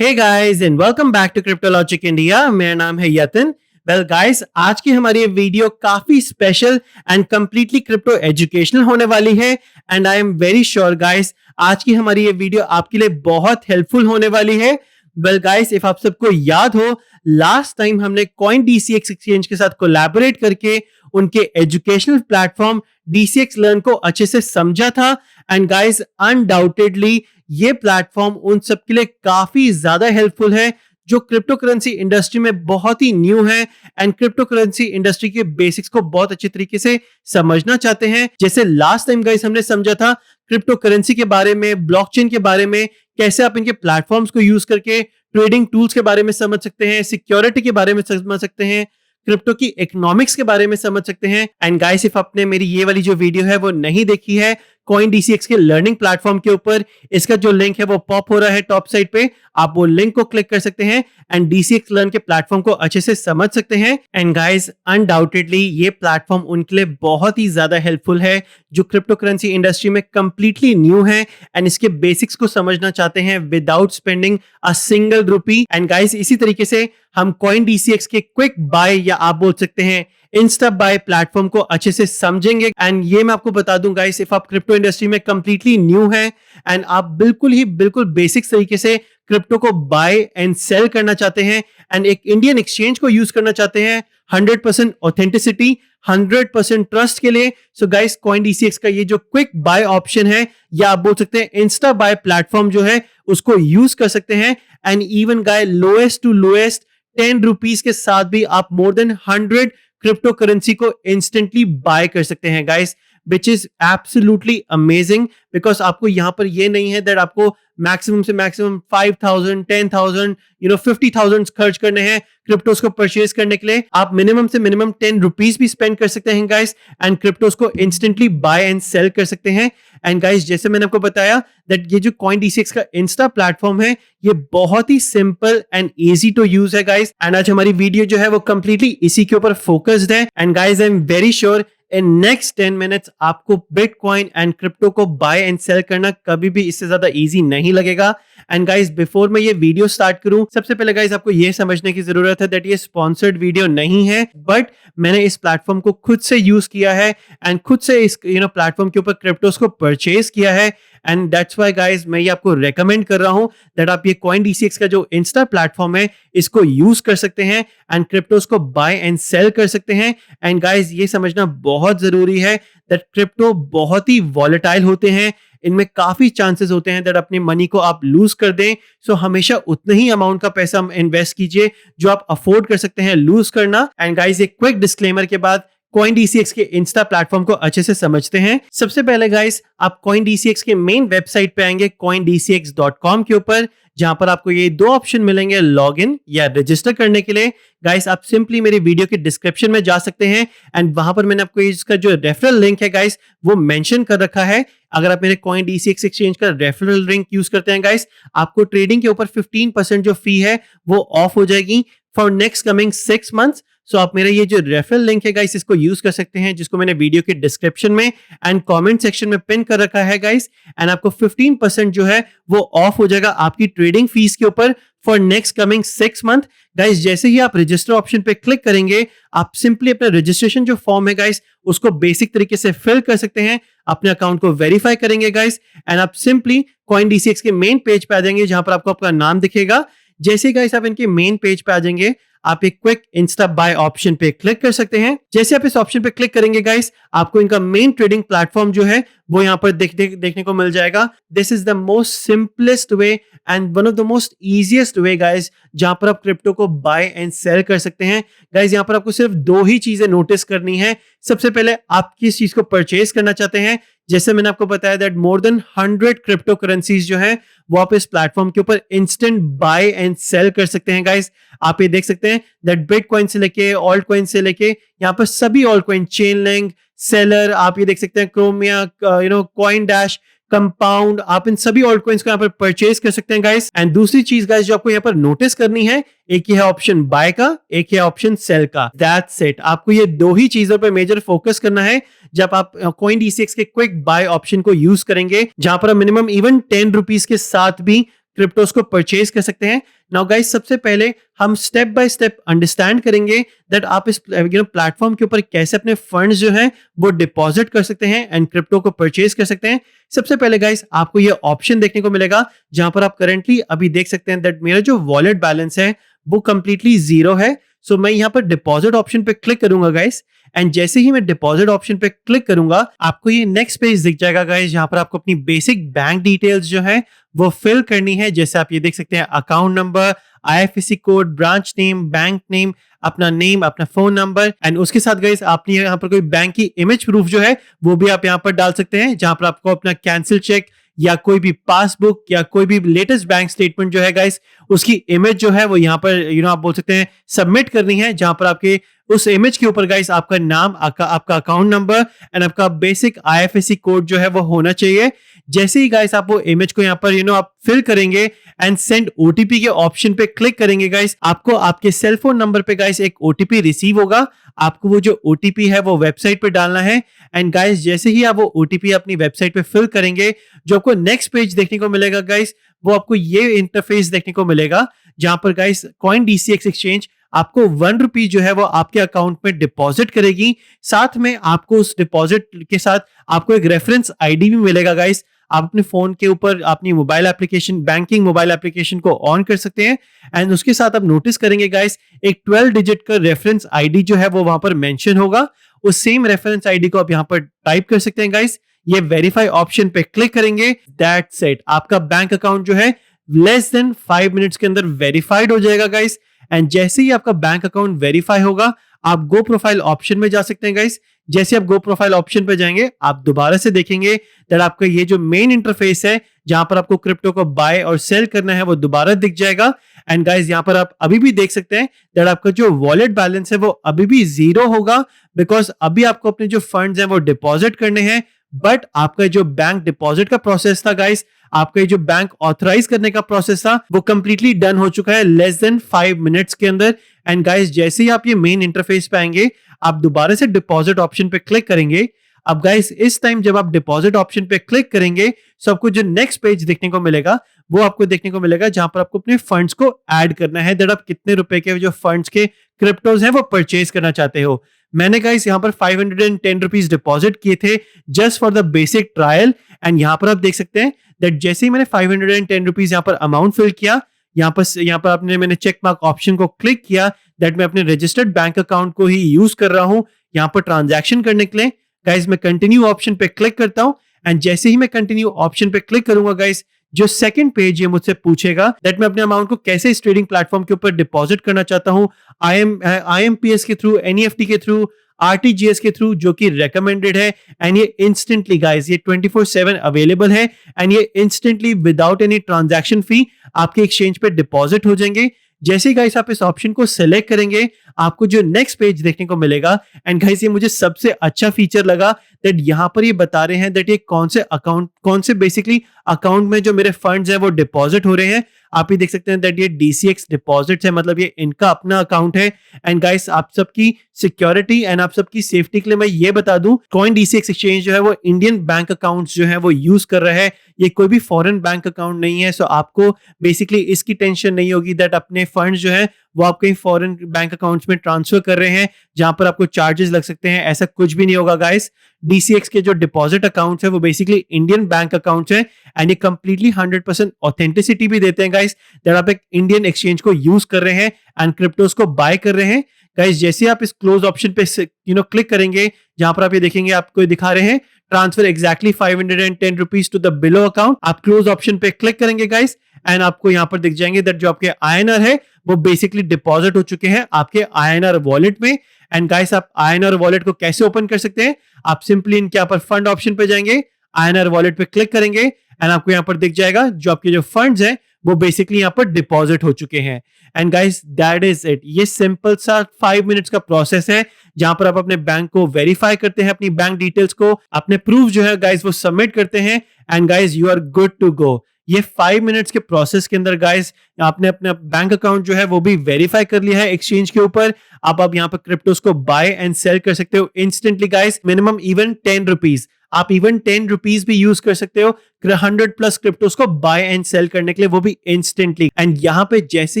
Hey guys and welcome back to cryptologic India. मेरा नाम है यतिन। वेल गाइस, आज की हमारी ये वीडियो काफी special and completely crypto educational होने वाली है and I am very sure guys आज की हमारी ये वीडियो आपके लिए बहुत हेल्पफुल होने वाली है। वेल गाइस, इफ आप सबको याद हो, लास्ट टाइम हमने Coindcx एक्सचेंज के साथ कोलैबोरेट करके उनके एजुकेशनल प्लेटफॉर्म DCX लर्न को अच्छे से समझा था एंड गाइस अनडाउटेडली ये प्लेटफॉर्म उन सब के लिए काफी ज्यादा हेल्पफुल है जो क्रिप्टो करेंसी इंडस्ट्री में बहुत ही न्यू है एंड क्रिप्टो करेंसी इंडस्ट्री के बेसिक्स को बहुत अच्छे तरीके से समझना चाहते हैं। जैसे लास्ट टाइम गाइस हमने समझा था क्रिप्टो करेंसी के बारे में, ब्लॉकचेन के बारे में, कैसे आप इनके प्लेटफॉर्म्स को यूज करके ट्रेडिंग टूल्स के बारे में समझ सकते हैं, सिक्योरिटी के बारे में समझ सकते हैं, क्रिप्टो की इकोनॉमिक्स के बारे में समझ सकते हैं। एंड गाइस, इफ आपने मेरी ये वाली जो वीडियो है वो नहीं देखी है Coindcx के लर्निंग प्लेटफॉर्म के ऊपर, इसका जो लिंक है वो पॉप हो रहा है टॉप साइड पे, आप वो लिंक को क्लिक कर सकते हैं एंड DCX लर्न के प्लेटफॉर्म को अच्छे से समझ सकते हैं। एंड गाइस अनडाउटेडली ये प्लेटफॉर्म उनके लिए बहुत ही ज्यादा हेल्पफुल है जो क्रिप्टो करेंसी इंडस्ट्री में कंप्लीटली न्यू है एंड इसके बेसिक्स को समझना चाहते हैं without spending a single rupee. And guys, इसी तरीके से हम Coindcx के क्विक बाय या आप बोल सकते हैं इंस्टा बाय प्लेटफॉर्म को अच्छे से समझेंगे। एंड ये मैं आपको बता दूं गाइस, इफ आप क्रिप्टो इंडस्ट्री में कंप्लीटली न्यू है एंड आप बिल्कुल बेसिक तरीके से क्रिप्टो को बाय एंड सेल करना चाहते हैं एंड एक इंडियन एक्सचेंज को यूज करना चाहते हैं 100% ऑथेंटिसिटी, 100% ट्रस्ट के लिए, सो गाइस Coindcx का ये जो क्विक बाय ऑप्शन है या आप बोल सकते हैं इंस्टा बाय प्लेटफॉर्म जो है उसको यूज कर सकते हैं। And even guy lowest to lowest 10 rupees के साथ भी आप मोर देन 100 क्रिप्टो करेंसी को इंस्टेंटली बाय कर सकते हैं guys, which is absolutely amazing. Because आपको यहां पर ये नहीं है दैट आपको मैक्सिमम से मैक्सिमम 5,000, 10,000, 50,000 खर्च करने हैं क्रिप्टोस को परचेज करने के लिए। आप मिनिमम से मिनिमम 10 रुपीज भी स्पेंड कर सकते हैं गाइस एंड क्रिप्टोस को इंस्टेंटली बाय एंड सेल कर सकते हैं। एंड गाइस, जैसे मैंने आपको बताया दैट ये जो Coindcx का इंस्टा प्लेटफॉर्म है ये बहुत ही simple and easy to use है गाइस। एंड आज हमारी वीडियो जो है वो कंप्लीटली इसी के ऊपर फोकस्ड है। And guys, I am very sure in next 10 minutes आपको बिटकॉइन एंड क्रिप्टो को बाय एंड सेल करना कभी भी इससे ज्यादा इजी नहीं लगेगा। एंड गाइस, बिफोर मैं ये वीडियो स्टार्ट करूं, सबसे पहले गाइस आपको ये समझने की जरूरत है दैट ये स्पॉन्सर्ड वीडियो नहीं है, बट मैंने इस प्लेटफॉर्म को खुद से यूज किया है एंड खुद से इस प्लेटफॉर्म के ऊपर क्रिप्टोस को परचेज किया है। एंड दैट्स व्हाई गाइस मैं ये आपको रेकमेंड कर रहा हूं दैट आप ये Coindcx का जो इंस्टा प्लेटफॉर्म है इसको यूज कर सकते हैं एंड क्रिप्टोस को बाय एंड सेल कर सकते हैं। एंड गाइस, ये समझना बहुत जरूरी है दैट क्रिप्टो बहुत ही वॉलेटाइल होते हैं, इनमें काफी चांसेस होते हैं दैट अपनी मनी को आप लूज कर दें। सो हमेशा उतने ही अमाउंट का पैसा इन्वेस्ट कीजिए जो आप अफोर्ड कर सकते हैं लूज करना। एंड गाइस, एक क्विक डिस्क्लेमर के बाद Coindcx के इंस्टा प्लेटफॉर्म को अच्छे से समझते हैं। सबसे पहले गाइस आप Coindcx के मेन वेबसाइट पे आएंगे coindcx.com के ऊपर, जहां पर आपको ये दो ऑप्शन मिलेंगे, लॉगिन या रजिस्टर करने के लिए। गाइस, आप सिंपली मेरी वीडियो के डिस्क्रिप्शन में जा सकते हैं एंड वहां पर मैंने आपको इसका जो रेफरल लिंक है गाइस वो मेंशन कर रखा है। अगर आप मेरे Coindcx एक्सचेंज का रेफरल लिंक यूज करते हैं गाइस, आपको ट्रेडिंग के ऊपर 15% जो फी है वो ऑफ हो जाएगी फॉर नेक्स्ट कमिंग 6 मंथ्स। सो आप मेरा ये जो रेफरल लिंक है गाइस इसको यूज कर सकते हैं, जिसको मैंने वीडियो के डिस्क्रिप्शन में एंड कमेंट सेक्शन में पिन कर रखा है गाइस। एंड आपको 15% जो है वो ऑफ हो जाएगा आपकी ट्रेडिंग फीस के ऊपर for next coming 6 month. Guys, जैसे ही आप रजिस्टर ऑप्शन पे क्लिक करेंगे, आप सिंपली अपना रजिस्ट्रेशन जो फॉर्म है गाइस उसको बेसिक तरीके से फिल कर सकते हैं, अपने अकाउंट को वेरीफाई करेंगे गाइस एंड आप सिंपली Coindcx के मेन पेज पे आ जाएंगे जहां पर आपको आपका नाम दिखेगा। जैसे ही गाइस आप इनके मेन पेज पे आ जाएंगे, आप एक क्विक इंस्टा बाय ऑप्शन पे क्लिक कर सकते हैं। जैसे आप इस ऑप्शन पे क्लिक करेंगे गाइस, आपको इनका मेन ट्रेडिंग प्लेटफॉर्म जो है वो यहाँ पर देखने को मिल जाएगा। This is the most simplest way and one of the most easiest way guys, जहां पर आप क्रिप्टो को बाय एंड सेल कर सकते हैं। गाइस, यहाँ पर आपको सिर्फ दो ही चीजें नोटिस करनी है। सबसे पहले आप किस चीज को परचेज करना चाहते हैं। जैसे मैंने आपको बताया that more than 100 crypto currencies जो है वो आप इस प्लेटफॉर्म के ऊपर इंस्टेंट बाय एंड सेल कर सकते हैं गाइस। आप ये देख सकते हैं दैट बिटकॉइन से लेके ऑल्ट कॉइन से लेके यहाँ पर सभी alt coin, chain link, seller, आप ये देख सकते हैं क्रोमिया, Coindcx, कंपाउंड, आप इन सभी ऑल्ट कॉइंस को यहाँ पर परचेज कर सकते हैं गाइस। एंड दूसरी चीज गाइस जो आपको यहाँ पर नोटिस करनी है, एक ही है ऑप्शन बाय का, एक ही है ऑप्शन सेल का। That's it. आपको ये दो ही चीजों पर मेजर फोकस करना है जब आप Coindcx के क्विक बाय ऑप्शन को यूज करेंगे, जहां पर मिनिमम इवन 10 रुपीज के साथ भी क्रिप्टोस को परचेज कर सकते हैं। नाउ गाइस, सबसे पहले हम स्टेप बाय स्टेप अंडरस्टैंड करेंगे दैट आप इस प्लेटफॉर्म के ऊपर कैसे अपने फंड्स जो हैं वो डिपॉजिट कर सकते हैं एंड क्रिप्टो को परचेज कर सकते हैं। सबसे पहले गाइस, आपको ये ऑप्शन देखने को मिलेगा जहां पर आप करंटली अभी देख सकते हैं दैट मेरा जो वॉलेट बैलेंस है वो कंप्लीटली जीरो है। सो मैं यहाँ पर डिपॉजिट ऑप्शन पे क्लिक करूंगा गाइस, एंड जैसे ही मैं डिपॉजिट ऑप्शन पे क्लिक करूंगा आपको ये नेक्स्ट पेज दिख जाएगा गाइस, जहां पर आपको अपनी बेसिक बैंक डिटेल्स जो है वो फिल करनी है। जैसे आप ये देख सकते हैं, account number, IFSC code, branch name, bank name, अपना नेम, अपना फोन नंबर, एंड उसके साथ गाइस आपने यहाँ पर कोई बैंक की इमेज प्रूफ जो है वो भी आप यहाँ पर डाल सकते हैं, जहां पर आपको अपना कैंसिल चेक या कोई भी पासबुक या कोई भी लेटेस्ट बैंक स्टेटमेंट जो है गाइस उसकी इमेज जो है वो यहाँ पर आप बोल सकते हैं सबमिट करनी है, जहां पर आपके उस इमेज के ऊपर गाइस आपका नाम, आपका अकाउंट नंबर एंड आपका बेसिक IFSC कोड जो है वो होना चाहिए। जैसे ही गाइस आप वो इमेज को यहाँ पर आप फिल करेंगे एंड सेंड OTP के ऑप्शन पे क्लिक करेंगे गाइस, आपको आपके सेल फोन नंबर पे गाइस एक OTP रिसीव होगा। आपको वो जो OTP है वो वेबसाइट पे डालना है, एंड गाइस जैसे ही आप वो OTP अपनी वेबसाइट पे फिल करेंगे, जो आपको नेक्स्ट पेज देखने को मिलेगा गाइस, वो आपको ये इंटरफेस देखने को मिलेगा, जहां पर गाइस Coindcx एक्सचेंज आपको ₹1 जो है वो आपके अकाउंट में डिपॉजिट करेगी। साथ में आपको उस डिपॉजिट के साथ आपको एक रेफरेंस ID भी मिलेगा गाइस। आप अपने फोन के ऊपर अपनी mobile application, banking mobile application को ऑन कर सकते हैं, एंड उसके साथ आप नोटिस करेंगे गाइस एक 12 डिजिट का रेफरेंस ID जो है वो वहां पर मेंशन होगा। उस सेम रेफरेंस ID को आप यहाँ पर टाइप कर सकते हैं गाइस। ये वेरीफाई ऑप्शन पे क्लिक करेंगे, दैट्स इट, आपका बैंक अकाउंट जो है लेस देन 5 मिनट्स के अंदर वेरीफाइड हो जाएगा गाइस। एंड जैसे ही आपका बैंक अकाउंट वेरीफाई होगा, आप गो प्रोफाइल ऑप्शन में जा सकते हैं गाइस। जैसे आप गो प्रोफाइल ऑप्शन पे जाएंगे, आप दोबारा से देखेंगे दैट आपका ये जो मेन इंटरफेस है जहां पर आपको क्रिप्टो को बाय और सेल करना है वो दोबारा दिख जाएगा। एंड गाइस यहाँ पर आप अभी भी देख सकते हैं दैट आपका जो वॉलेट बैलेंस है वो अभी भी जीरो होगा, बिकॉज अभी आपको अपने जो फंड्स हैं वो डिपॉजिट करने हैं, बट आपका जो बैंक डिपॉजिट का प्रोसेस था गाइस, आपका जो बैंक ऑथराइज करने का प्रोसेस था वो कंप्लीटली डन हो चुका है लेस देन 5 मिनट्स के अंदर। एंड गाइस जैसे ही आप ये मेन इंटरफेस पे आएंगे, आप दोबारा से डिपॉजिट ऑप्शन पे क्लिक करेंगे। अब गाइस इस टाइम जब आप डिपॉजिट ऑप्शन पे क्लिक करेंगे, तो आपको जो नेक्स्ट पेज देखने को मिलेगा वो आपको देखने को मिलेगा जहां पर आपको अपने फंड्स को ऐड करना है, दैट आप कितने रुपए के जो फंड्स के क्रिप्टोज हैं वो परचेज करना चाहते हो। मैंने गाइस यहाँ पर 510 रुपीज डिपॉजिट किए थे just for the basic trial, and यहाँ पर आप देख सकते हैं दैट जैसे ही मैंने 510 रुपीज यहाँ पर अमाउंट फिल किया, यहाँ पर मैंने चेक मार्क ऑप्शन को क्लिक किया दैट मैं अपने रजिस्टर्ड बैंक अकाउंट को ही यूज कर रहा हूँ यहाँ पर ट्रांजैक्शन करने के लिए। गाइस मैं कंटिन्यू ऑप्शन पे क्लिक करता हूँ, एंड जैसे ही मैं कंटिन्यू ऑप्शन पे क्लिक करूंगा गाइस, जो सेकंड पेज ये मुझसे पूछेगा दैट मैं अपने अमाउंट को कैसे इस ट्रेडिंग प्लेटफॉर्म के ऊपर डिपॉजिट करना चाहता हूं, IMPS के थ्रू, NEFT के थ्रू, RTGS के थ्रू, जो कि रेकमेंडेड है। एंड ये इंस्टेंटली गाइस ये 24/7 अवेलेबल है, एंड ये इंस्टेंटली विदाउट एनी ट्रांजैक्शन फी आपके एक्सचेंज पे डिपॉजिट हो जाएंगे। जैसे ही गाइस आप इस ऑप्शन को सिलेक्ट करेंगे, आपको जो नेक्स्ट पेज देखने को मिलेगा, एंड गाइस ये मुझे सबसे अच्छा फीचर लगा दैट यहाँ पर ये बता रहे हैं दैट ये कौन से बेसिकली अकाउंट में जो मेरे फंड्स हैं वो डिपॉजिट हो रहे हैं। आप ये देख सकते हैं दैट ये DCX डिपॉजिट्स है, मतलब ये इनका अपना अकाउंट है। एंड गाइस आप सबकी सिक्योरिटी एंड आप सबकी सेफ्टी के लिए मैं ये बता दूं, Coindcx एक्सचेंज जो है वो इंडियन बैंक अकाउंट्स जो है वो यूज कर रहा है, ये कोई भी फॉरेन बैंक अकाउंट नहीं है। सो आपको बेसिकली इसकी टेंशन नहीं होगी दैट अपने फंड्स जो है वो आप कहीं फॉरेन बैंक अकाउंट्स में ट्रांसफर कर रहे हैं जहां पर आपको चार्जेस लग सकते हैं। ऐसा कुछ भी नहीं होगा गाइस। DCX के जो डिपॉजिट अकाउंट्स है वो बेसिकली इंडियन बैंक अकाउंट्स हैं, एंड ये कंप्लीटली 100% ऑथेंटिसिटी भी देते हैं गाइस दैट आप एक इंडियन एक्सचेंज को यूज कर रहे हैं एंड क्रिप्टोस को बाय कर रहे हैं। गाइस जैसे आप इस क्लोज ऑप्शन पे क्लिक करेंगे, जहां पर आप ये देखेंगे आपको दिखा रहे हैं transfer exactly 510 rupees to the below account. आप क्लोज ऑप्शन पे क्लिक करेंगे गाइस, एंड आपको यहाँ पर दिख जाएंगे दैट जो आपके INR है वो बेसिकली डिपॉजिट हो चुके हैं आपके INR वॉलेट में। एंड गाइस आप INR वॉलेट को कैसे ओपन कर सकते हैं, आप सिंपली इनके यहाँ पर फंड ऑप्शन पे जाएंगे, INR वॉलेट पे क्लिक करेंगे, एंड आपको यहाँ पर दिख जाएगा जो आपके जो फंड्स हैं वो बेसिकली यहाँ पर डिपॉजिट हो चुके हैं। And guys that is it. ये सिंपल सा 5 मिनट्स का प्रोसेस है जहां पर आप अपने बैंक को वेरीफाई करते हैं, अपनी बैंक डिटेल्स को, अपने प्रूफ जो है गाइस वो सबमिट करते हैं, and guys you are good to go. ये 5 मिनट्स के प्रोसेस के अंदर गाइस आपने अपना बैंक अकाउंट जो है वो भी वेरीफाई कर लिया है एक्सचेंज के ऊपर। अब आप यहाँ पर क्रिप्टोस को बाय एंड सेल कर सकते हो instantly guys. Minimum even 10 rupees, आप इवन 10 रुपीज भी यूज कर सकते हो 100 प्लस क्रिप्टोस को बाय एंड सेल करने के लिए, वो भी इंस्टेंटली। एंड यहाँ पे जैसे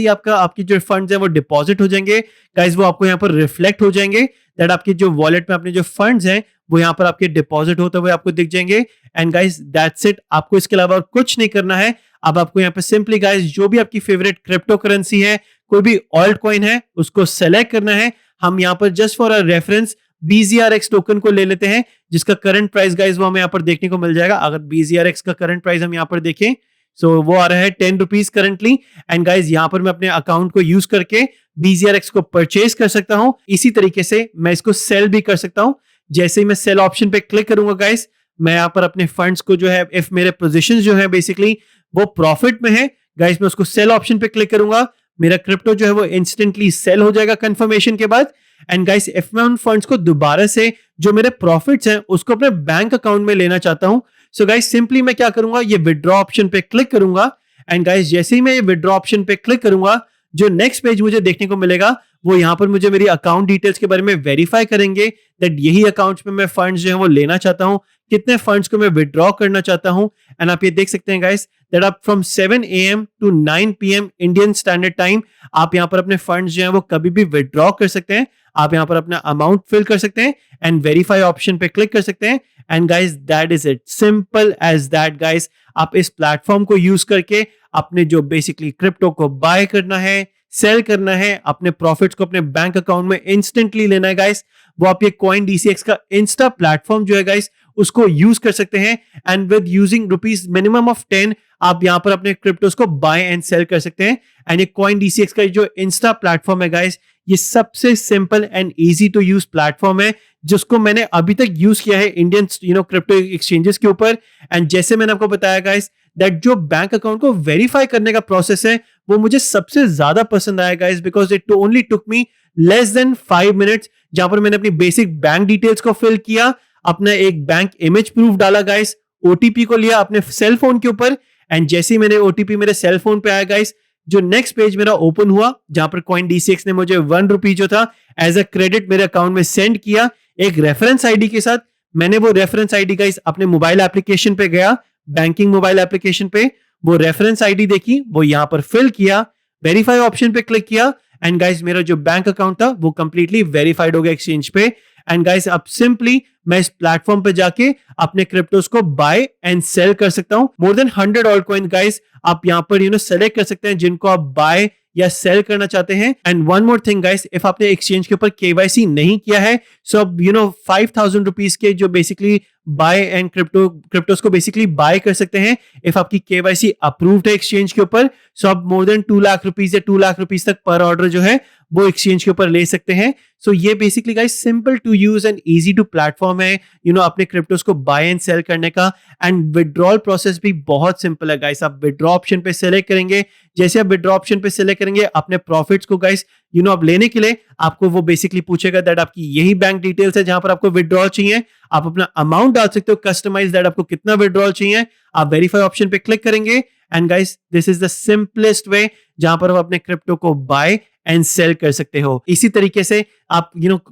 ही आपकी जो फंड्स है वो डिपॉजिट हो जाएंगे गाइस, वो आपको यहाँ पर रिफ्लेक्ट हो जाएंगे दैट आपकी जो वॉलेट में अपने जो फंड्स हैं वो यहाँ पर आपके डिपॉजिट होते हुए आपको दिख जाएंगे। एंड गाइस दैट्स इट, आपको इसके अलावा और कुछ नहीं करना है। अब आपको यहाँ पे सिंपली गाइस जो भी आपकी फेवरेट क्रिप्टो करेंसी है, कोई भी ऑल्ट कॉइन है, उसको सेलेक्ट करना है। हम यहाँ पर just for a reference BZRX token को ले लेते हैं, जिसका करंट प्राइस गाइस वो हमें यहाँ पर देखने को मिल जाएगा। अगर BZRX का करंट प्राइस हम यहाँ पर देखें सो वो आ रहा है 10 रुपीज करंटली। एंड गाइस यहाँ पर मैं अपने अकाउंट को यूज करके BZRX को परचेज कर सकता हूँ। इसी तरीके से मैं इसको सेल भी कर सकता हूँ। जैसे ही मैं सेल ऑप्शन पे क्लिक करूंगा गाइस, मैं यहाँ पर अपने फंड्स को जो है, इफ मेरे पोजीशंस जो है बेसिकली वो प्रॉफिट में है गाइस, मैं उसको सेल ऑप्शन पे क्लिक करूंगा, मेरा क्रिप्टो जो है वो इंस्टेंटली सेल हो जाएगा कंफर्मेशन के बाद। एंड गाइस इफ मैं उन फंड्स को दोबारा से जो मेरे प्रॉफिट्स हैं उसको अपने बैंक अकाउंट में लेना चाहता हूं, सो गाइस सिंपली मैं क्या करूंगा, ये विड्रॉ ऑप्शन पे क्लिक करूंगा। एंड गाइस जैसे ही मैं ये विड्रॉ ऑप्शन पे क्लिक करूंगा, जो नेक्स्ट पेज मुझे देखने को मिलेगा वो यहाँ पर मुझे मेरी अकाउंट डिटेल्स के बारे में वेरीफाई करेंगे दैट यही अकाउंट्स में मैं फंड्स जो है वो लेना चाहता हूँ, कितने फंड्स को मैं विड्रॉ करना चाहता हूँ। एंड आप ये देख सकते हैं गाइस दैट आप from 7 AM to 9 PM Indian standard time आप यहाँ पर अपने फंड्स जो है वो कभी भी विड्रॉ कर सकते हैं। आप यहाँ पर अपना अमाउंट फिल कर सकते हैं एंड वेरीफाई ऑप्शन पे क्लिक कर सकते हैं। And guys that is it, simple as that guys. आप इस प्लेटफॉर्म को यूज करके अपने जो बेसिकली क्रिप्टो को बाय करना है, सेल करना है, अपने प्रॉफिट्स को अपने बैंक अकाउंट में इंस्टेंटली लेना है गाइस, वो आप ये Coindcx का इंस्टा प्लेटफॉर्म जो है गाइस उसको यूज कर सकते हैं। And with using rupees minimum of 10 आप यहां पर अपने क्रिप्टोस को बाय एंड सेल कर सकते हैं। एंड ये Coindcx का जो इंस्टा प्लेटफॉर्म है गाइस, ये सबसे simple and easy to use platform है जिसको मैंने अभी तक यूज किया है इंडियन क्रिप्टो एक्सचेंजेस के ऊपर। एंड जैसे मैंने आपको बताया गाइस दैट जो बैंक अकाउंट को वेरीफाई करने का प्रोसेस है वो मुझे सबसे ज्यादा पसंद आया guys, because it only took me less than 5 minutes, जहां पर मैंने अपनी बेसिक बैंक डिटेल्स को फिल किया, अपना एक बैंक इमेज प्रूफ डाला गाइस, ओटीपी को लिया अपने सेल फोन के ऊपर। एंड जैसे ही मैंने ओटीपी मेरे सेल फोन पे आया गाइस, जो नेक्स्ट पेज मेरा ओपन हुआ जहां पर Coindcx ने मुझे 1 रुपी जो था एज अ क्रेडिट मेरे अकाउंट में सेंड किया एक रेफरेंस आईडी के साथ। मैंने वो रेफरेंस आईडी गाइस अपने मोबाइल एप्लीकेशन पे गया, बैंकिंग मोबाइल एप्लीकेशन पे वो रेफरेंस आईडी देखी, वो यहां पर फिल किया, वेरीफाई ऑप्शन पे क्लिक किया। एंड गाइस मेरा जो बैंक अकाउंट था वो कंप्लीटली वेरीफाइड हो गया एक्सचेंज पे। एंड गाइस अब सिंपली मैं इस प्लेटफॉर्म पे जाके अपने क्रिप्टोस को बाय एंड सेल कर सकता हूं। मोर देन 100 ऑल्ट कॉइन गाइस आप यहां पर सेलेक्ट कर सकते हैं जिनको आप बाय या सेल करना चाहते हैं। And one more thing guys, if आपने एक्सचेंज के ऊपर केवाईसी नहीं किया है सो अब 5000 रुपीज के जो बेसिकली बाय एंड क्रिप्टोस को बेसिकली बाय कर सकते हैं इफ आपकी केवाईसी अप्रूव्ड है एक्सचेंज के ऊपर। सो आप मोर देन 2 लाख रुपीज या 2 लाख रुपीज तक पर ऑर्डर जो है वो एक्सचेंज के ऊपर ले सकते हैं। सो ये basically guys simple to use and easy to platform है अपने क्रिप्टोस को बाय एंड सेल करने का। एंड विड्रॉल प्रोसेस भी बहुत सिंपल है गाइस। आप विड्रॉ ऑप्शन पे सेलेक्ट करेंगे, जैसे आप विड्रॉ ऑप्शन पे सेलेक्ट करेंगे अपने प्रॉफिट्स को गाइस आप लेने के लिए आपको वो बेसिकली पूछेगा दैट आपकी यही बैंक डिटेल्स है जहां पर आपको विड्रॉल चाहिए। आप अपना अमाउंट डाल सकते हो कस्टमाइज दैट आपको कितना विड्रॉल चाहिए, आप वेरीफाई ऑप्शन पे क्लिक करेंगे। And guys this is the simplest way जहां पर आप अपने क्रिप्टो को बाय एंड सेल कर सकते हो। इसी तरीके से आप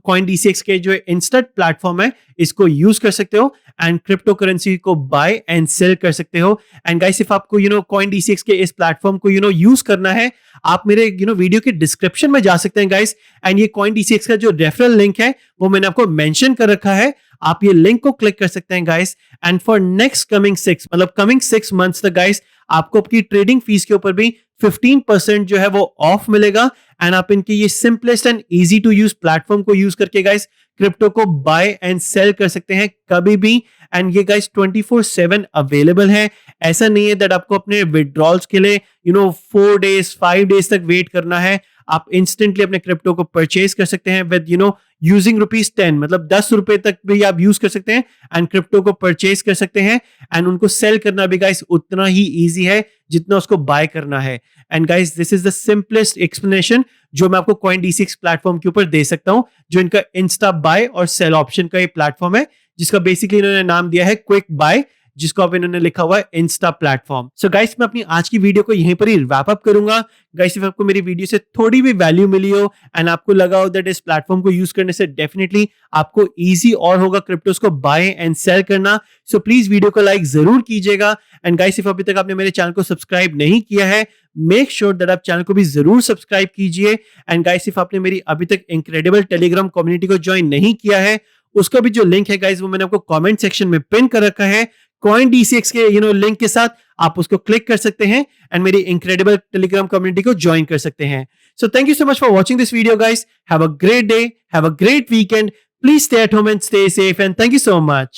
Coindcx के जो इंस्टेंट प्लेटफॉर्म है इसको यूज कर सकते हो एंड क्रिप्टो करेंसी को बाय एंड सेल कर सकते हो। एंड गाइस इफ आपको Coindcx के इस प्लेटफॉर्म को यूज करना है, आप मेरे वीडियो के डिस्क्रिप्शन में जा सकते हैं गाइस। एंड ये Coindcx का जो रेफरल लिंक है वो मैंने आपको मेंशन कर रखा है, आप ये लिंक को क्लिक कर सकते हैं guys. And for next coming 6 months तक गाइस आपको अपनी ट्रेडिंग फीस के ऊपर भी 15% जो है वो ऑफ मिलेगा। एंड आप इनकी ये simplest and easy to use platform को यूज करके गाइस क्रिप्टो को बाय एंड सेल कर सकते हैं कभी भी। एंड ये गाइस 24/7 अवेलेबल है। ऐसा नहीं है दैट आपको अपने विड्रॉल्स के लिए 4 डेज 5 डेज तक वेट करना है। आप इंस्टेंटली अपने क्रिप्टो को परचेज कर सकते हैं विद यूजिंग ₹10, मतलब 10 रुपए तक भी आप यूज कर सकते हैं एंड क्रिप्टो को परचेज कर सकते हैं। एंड उनको सेल करना भी गाइस उतना ही इजी है जितना उसको बाय करना है। And guys this is the simplest explanation जो मैं आपको Coindcx प्लेटफॉर्म के ऊपर दे सकता हूं, जो इनका इंस्टा बाय और सेल ऑप्शन का ये प्लेटफॉर्म है जिसका बेसिकली इन्होंने नाम दिया है क्विक बाय, जिसको अब इन्होंने लिखा हुआ है इंस्टा प्लेटफॉर्म। सो गाइस, मैं अपनी आज की वीडियो को यहीं पर ही रैप अप करूंगा। गाइस, इफ आपको मेरी वीडियो से थोड़ी भी वैल्यू मिली हो एंड आपको लगा हो दैट इस प्लेटफॉर्म को यूज करने से डेफिनेटली आपको इजी और होगा क्रिप्टोस को बाय एंड सेल करना, सो प्लीज वीडियो को लाइक जरूर कीजिएगा। एंड गाइस, इफ अभी तक आपने मेरे चैनल को सब्सक्राइब नहीं किया है, मेक श्योर दैट आप चैनल को भी जरूर सब्सक्राइब कीजिए। एंड गाइस, इफ आपने मेरी अभी तक इनक्रेडिबल टेलीग्राम कम्युनिटी को ज्वाइन नहीं किया है, उसका भी जो लिंक है गाइस वो मैंने आपको कमेंट सेक्शन में पिन कर रखा है। Coindcx के लिंक के साथ आप उसको क्लिक कर सकते हैं एंड मेरी इनक्रेडिबल टेलीग्राम कम्युनिटी को ज्वाइन कर सकते हैं। So thank you so much for watching this video guys. Have a great day, have a great weekend, please stay at home and stay safe and thank you so much.